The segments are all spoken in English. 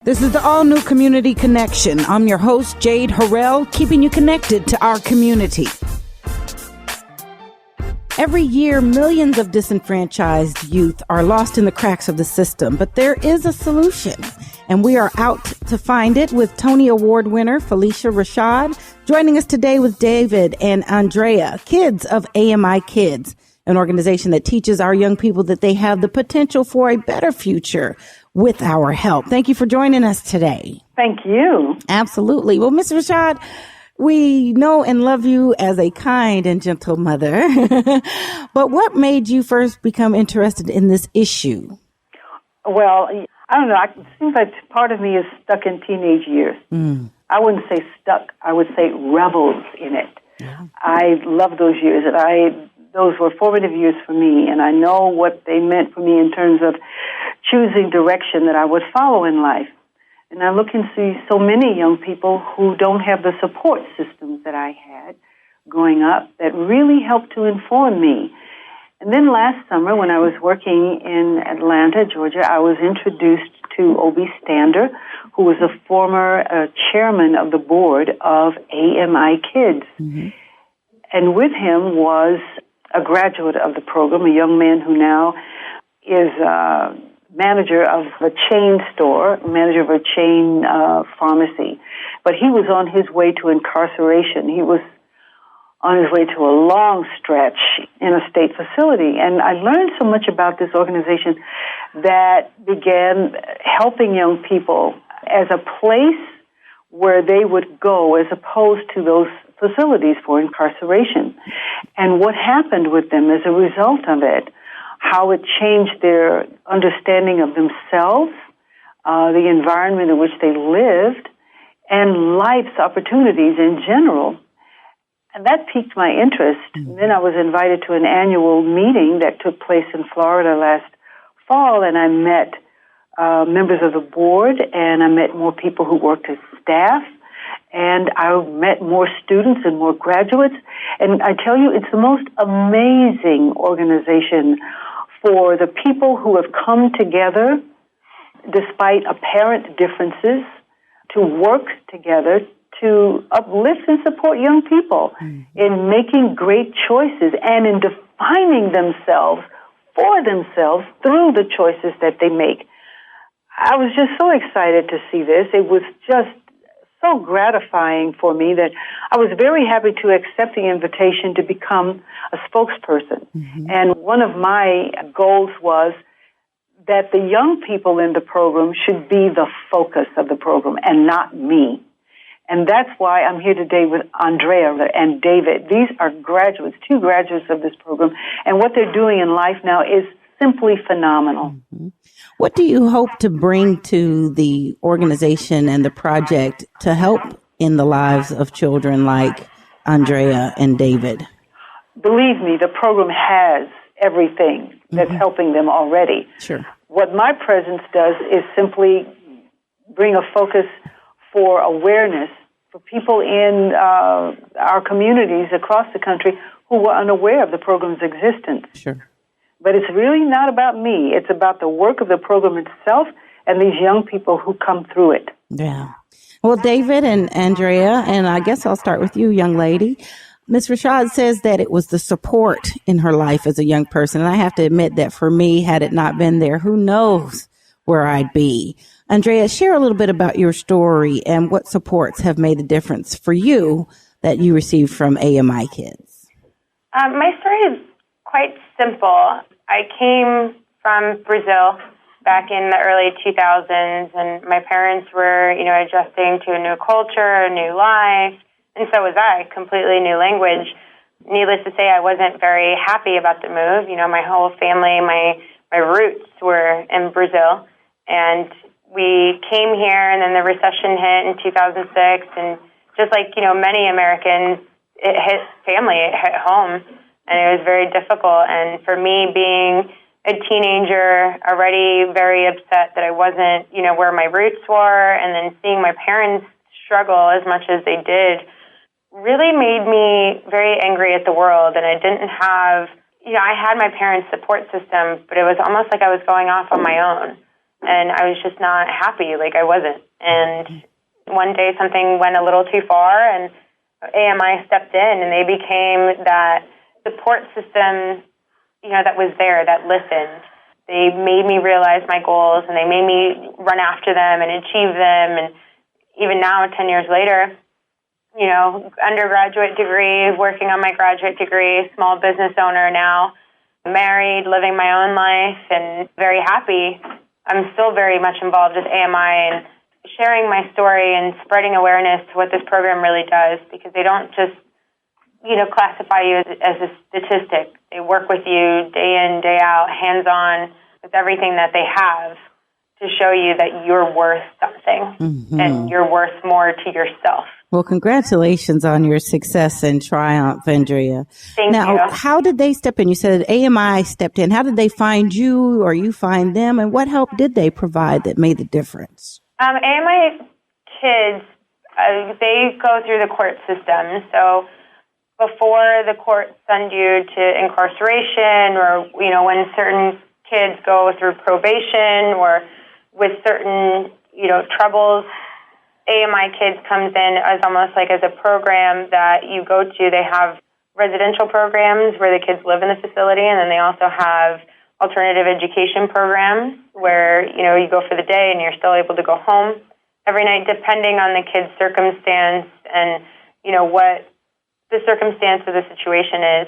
This is the all-new Community Connection. I'm your host, Jade Harrell, keeping you connected to our community. Every year, millions of disenfranchised youth are lost in the cracks of the system, but there is a solution, and we are out to find it with Tony Award winner Phylicia Rashad, joining us today with David and Andrea, kids of AMI Kids, an organization that teaches our young people that they have the potential for a better future with our help. Thank you for joining us today. Thank you. Absolutely. Well, Ms. Rashad, we know and love you as a kind and gentle mother. But what made you first become interested in this issue? Well, I don't know. It seems like part of me is stuck in teenage years. I wouldn't say stuck. I would say revels in it. Yeah. I love those years, and those were formative years for me, and I know what they meant for me in terms of choosing direction that I would follow in life. And I look and see so many young people who don't have the support systems that I had growing up that really helped to inform me. And then last summer, when I was working in Atlanta, Georgia, I was introduced to Obi Stander, who was a former chairman of the board of AMI Kids. Mm-hmm. And with him was a graduate of the program, a young man who now is manager of a chain store, manager of a chain pharmacy. But he was on his way to incarceration. He was on his way to a long stretch in a state facility. And I learned so much about this organization that began helping young people as a place where they would go as opposed to those facilities for incarceration. And what happened with them as a result of it, how it changed their understanding of themselves, the environment in which they lived, and life's opportunities in general. And that piqued my interest. Mm-hmm. And then I was invited to an annual meeting that took place in Florida last fall, and I met members of the board, and I met more people who worked as staff, and I met more students and more graduates. And I tell you, it's the most amazing organization for the people who have come together despite apparent differences to work together to uplift and support young people in making great choices and in defining themselves for themselves through the choices that they make. I was just so excited to see this. It was just so gratifying for me that I was very happy to accept the invitation to become a spokesperson. Mm-hmm. And one of my goals was that the young people in the program should be the focus of the program and not me. And that's why I'm here today with Andrea and David. These are graduates, 2 graduates of this program, and what they're doing in life now is simply phenomenal. Mm-hmm. What do you hope to bring to the organization and the project to help in the lives of children like Andrea and David? Believe me, the program has everything that's helping them already. Sure. What my presence does is simply bring a focus for awareness for people in our communities across the country who were unaware of the program's existence. Sure. But it's really not about me. It's about the work of the program itself and these young people who come through it. Yeah. Well, David and Andrea, and I guess I'll start with you, young lady. Ms. Rashad says that it was the support in her life as a young person. And I have to admit that for me, had it not been there, who knows where I'd be. Andrea, share a little bit about your story and what supports have made the difference for you that you received from AMI Kids. My story is quite simple. I came from Brazil back in the early 2000s, and my parents were, adjusting to a new culture, a new life, and so was I, completely new language. Needless to say, I wasn't very happy about the move. My whole family, my roots were in Brazil, and we came here, and then the recession hit in 2006, and just like, many Americans, it hit family, it hit home. And it was very difficult. And for me, being a teenager, already very upset that I wasn't, where my roots were, and then seeing my parents struggle as much as they did, really made me very angry at the world. And I didn't have, I had my parents' support system, but it was almost like I was going off on my own. and I was just not happy. Like, I wasn't. And one day something went a little too far, and AMI stepped in, and they became that support system, that was there, that listened. They made me realize my goals, and they made me run after them and achieve them. And even now, 10 years later, undergraduate degree, working on my graduate degree, small business owner now, married, living my own life, and very happy. I'm still very much involved with AMI and sharing my story and spreading awareness to what this program really does, because they don't just, classify you as a statistic. They work with you day in, day out, hands-on, with everything that they have to show you that you're worth something and you're worth more to yourself. Well, congratulations on your success and triumph, Andrea. Thank you. Now, how did they step in? You said AMI stepped in. How did they find you, or you find them, and what help did they provide that made the difference? AMI kids, they go through the court system. So before the court send you to incarceration, or, when certain kids go through probation or with certain, troubles, AMI Kids comes in as almost like as a program that you go to. They have residential programs where the kids live in the facility, and then they also have alternative education programs where, you go for the day and you're still able to go home every night, depending on the kid's circumstance and, what the circumstance of the situation is.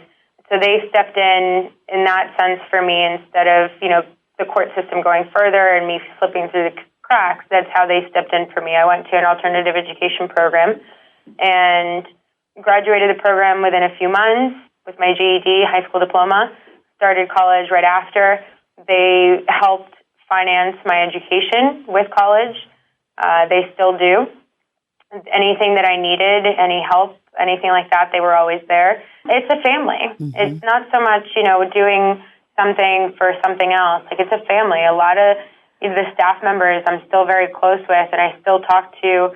So they stepped in that sense for me, instead of, the court system going further and me slipping through the cracks. That's how they stepped in for me. I went to an alternative education program and graduated the program within a few months with my GED, high school diploma, started college right after. They helped finance my education with college. They still do. Anything that I needed, any help, anything like that, they were always there. It's a family. It's not so much, doing something for something else. Like, it's a family. A lot of the staff members I'm still very close with, and I still talk to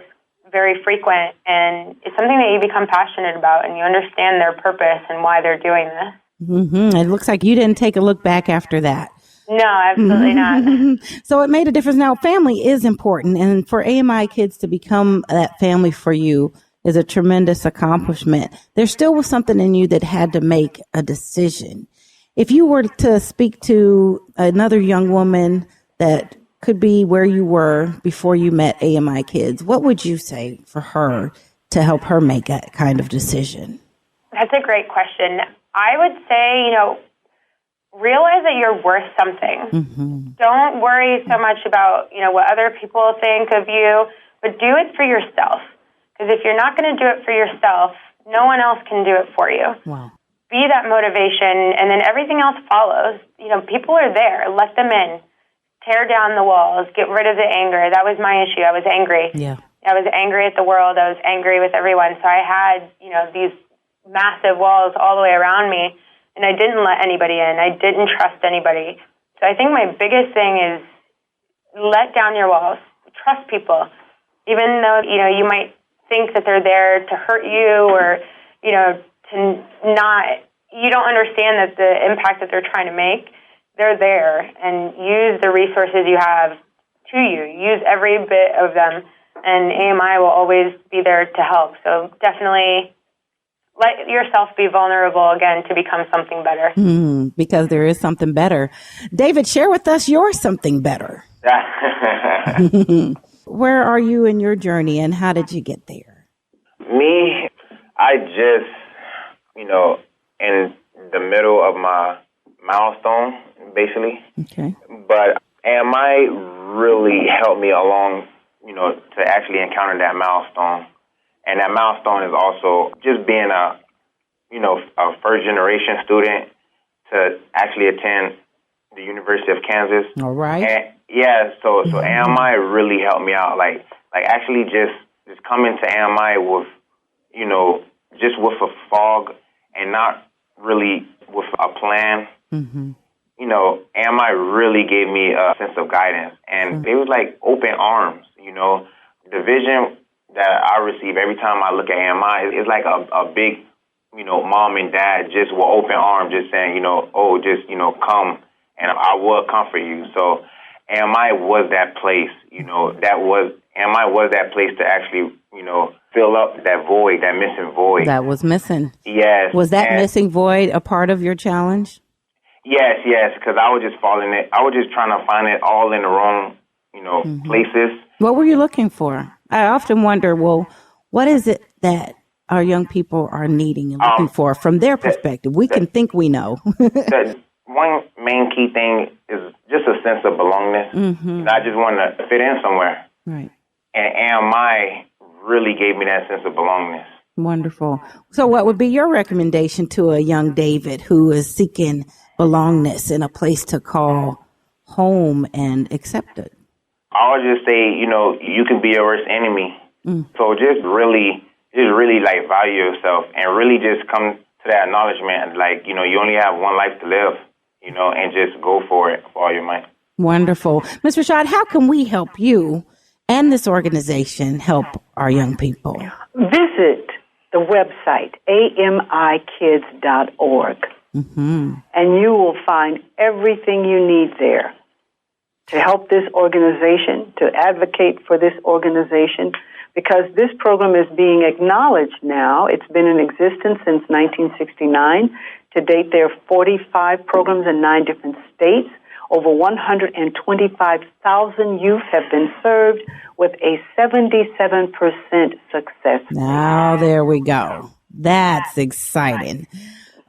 very frequent, and it's something that you become passionate about, and you understand their purpose and why they're doing this. It looks like you didn't take a look back after that. No, absolutely not. So it made a difference. Now, family is important, and for AMI Kids to become that family for you is a tremendous accomplishment. There still was something in you that had to make a decision. If you were to speak to another young woman that could be where you were before you met AMI Kids, what would you say for her to help her make that kind of decision? That's a great question. I would say, realize that you're worth something. Don't worry so much about, what other people think of you, but do it for yourself. Because if you're not going to do it for yourself, no one else can do it for you. Wow. Be that motivation, and then everything else follows. People are there. Let them in. Tear down the walls. Get rid of the anger. That was my issue. I was angry. Yeah. I was angry at the world. I was angry with everyone. So I had, these massive walls all the way around me, and I didn't let anybody in. I didn't trust anybody. So I think my biggest thing is let down your walls. Trust people. Even though, you might think that they're there to hurt you or, to not, you don't understand that the impact that they're trying to make. They're there, and use the resources you have to you. Use every bit of them, and AMI will always be there to help. So definitely let yourself be vulnerable again to become something better. Because there is something better. David, share with us your something better. Where are you in your journey, and how did you get there? Me, I just, in the middle of my milestone, basically. Okay. But AMI really helped me along, to actually encounter that milestone. And that milestone is also just being a first generation student to actually attend the University of Kansas. All right. And so AMI really helped me out. Like actually just coming to AMI with, just with a fog and not really with a plan. AMI really gave me a sense of guidance, and it was like open arms. The vision that I receive every time I look at AMI is like a big, mom and dad just with open arms, just saying, come, and I will comfort you. So AMI was that place, AMI was that place to actually, fill up that void, that missing void. That was missing. Yes. Was that missing void a part of your challenge? Yes, because I was just I was just trying to find it all in the wrong, places. What were you looking for? I often wonder, well, what is it that our young people are needing and looking for from their perspective? We can think we know. The one main key thing is just a sense of belongingness. Mm-hmm. I just wanted to fit in somewhere. Right. And AMI really gave me that sense of belongingness. Wonderful. So what would be your recommendation to a young David who is seeking belongingness in a place to call home and accept it? I would just say, you can be your worst enemy. So just really like value yourself and really just come to that acknowledgement, like, you only have one life to live, and just go for it with all your might. Wonderful. Ms. Rashad, how can we help you and this organization help our young people? Visit the website, AMIkids.org, and you will find everything you need there to help this organization, to advocate for this organization, because this program is being acknowledged now. It's been in existence since 1969. To date, there are 45 programs in 9 different states. Over 125,000 youth have been served with a 77% success rate. Now, there we go. That's exciting.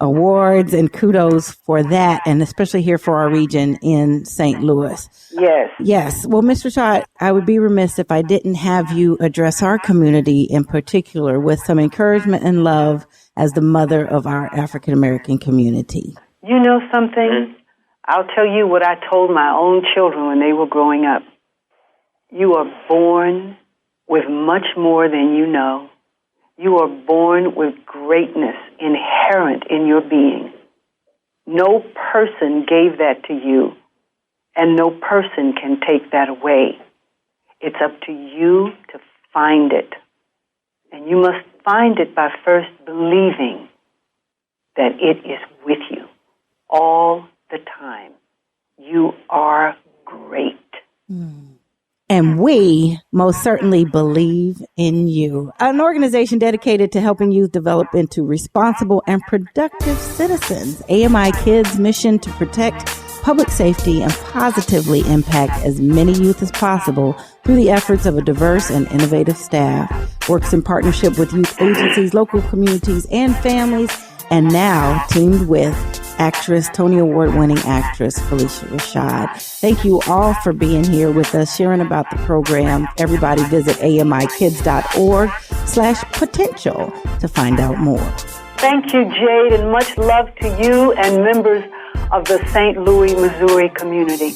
Awards and kudos for that, and especially here for our region in St. Louis. Yes. Yes. Well, Ms. Rashad, I would be remiss if I didn't have you address our community in particular with some encouragement and love as the mother of our African-American community. You know something? I'll tell you what I told my own children when they were growing up. You are born with much more than you know. You are born with greatness inherent in your being. No person gave that to you, and no person can take that away. It's up to you to find it. And you must find it by first believing that it is with you all the time. You are great. And we most certainly believe in you. An organization dedicated to helping youth develop into responsible and productive citizens. AMI Kids' mission to protect public safety and positively impact as many youth as possible through the efforts of a diverse and innovative staff. Works in partnership with youth agencies, local communities, and families. And now teamed with actress, Tony Award-winning actress, Phylicia Rashad. Thank you all for being here with us, sharing about the program. Everybody visit AMIkids.org/potential to find out more. Thank you, Jade, and much love to you and members of the St. Louis, Missouri community.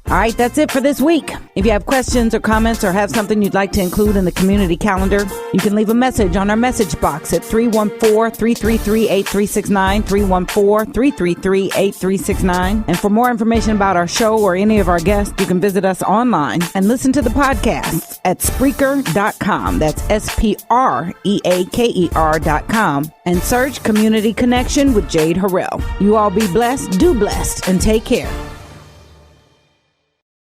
All right, that's it for this week. If you have questions or comments or have something you'd like to include in the community calendar, you can leave a message on our message box at 314-333-8369, 314-333-8369. And for more information about our show or any of our guests, you can visit us online and listen to the podcasts at Spreaker.com. That's SPREAKER.com. And search Community Connection with Jade Harrell. You all be blessed, do blessed, and take care.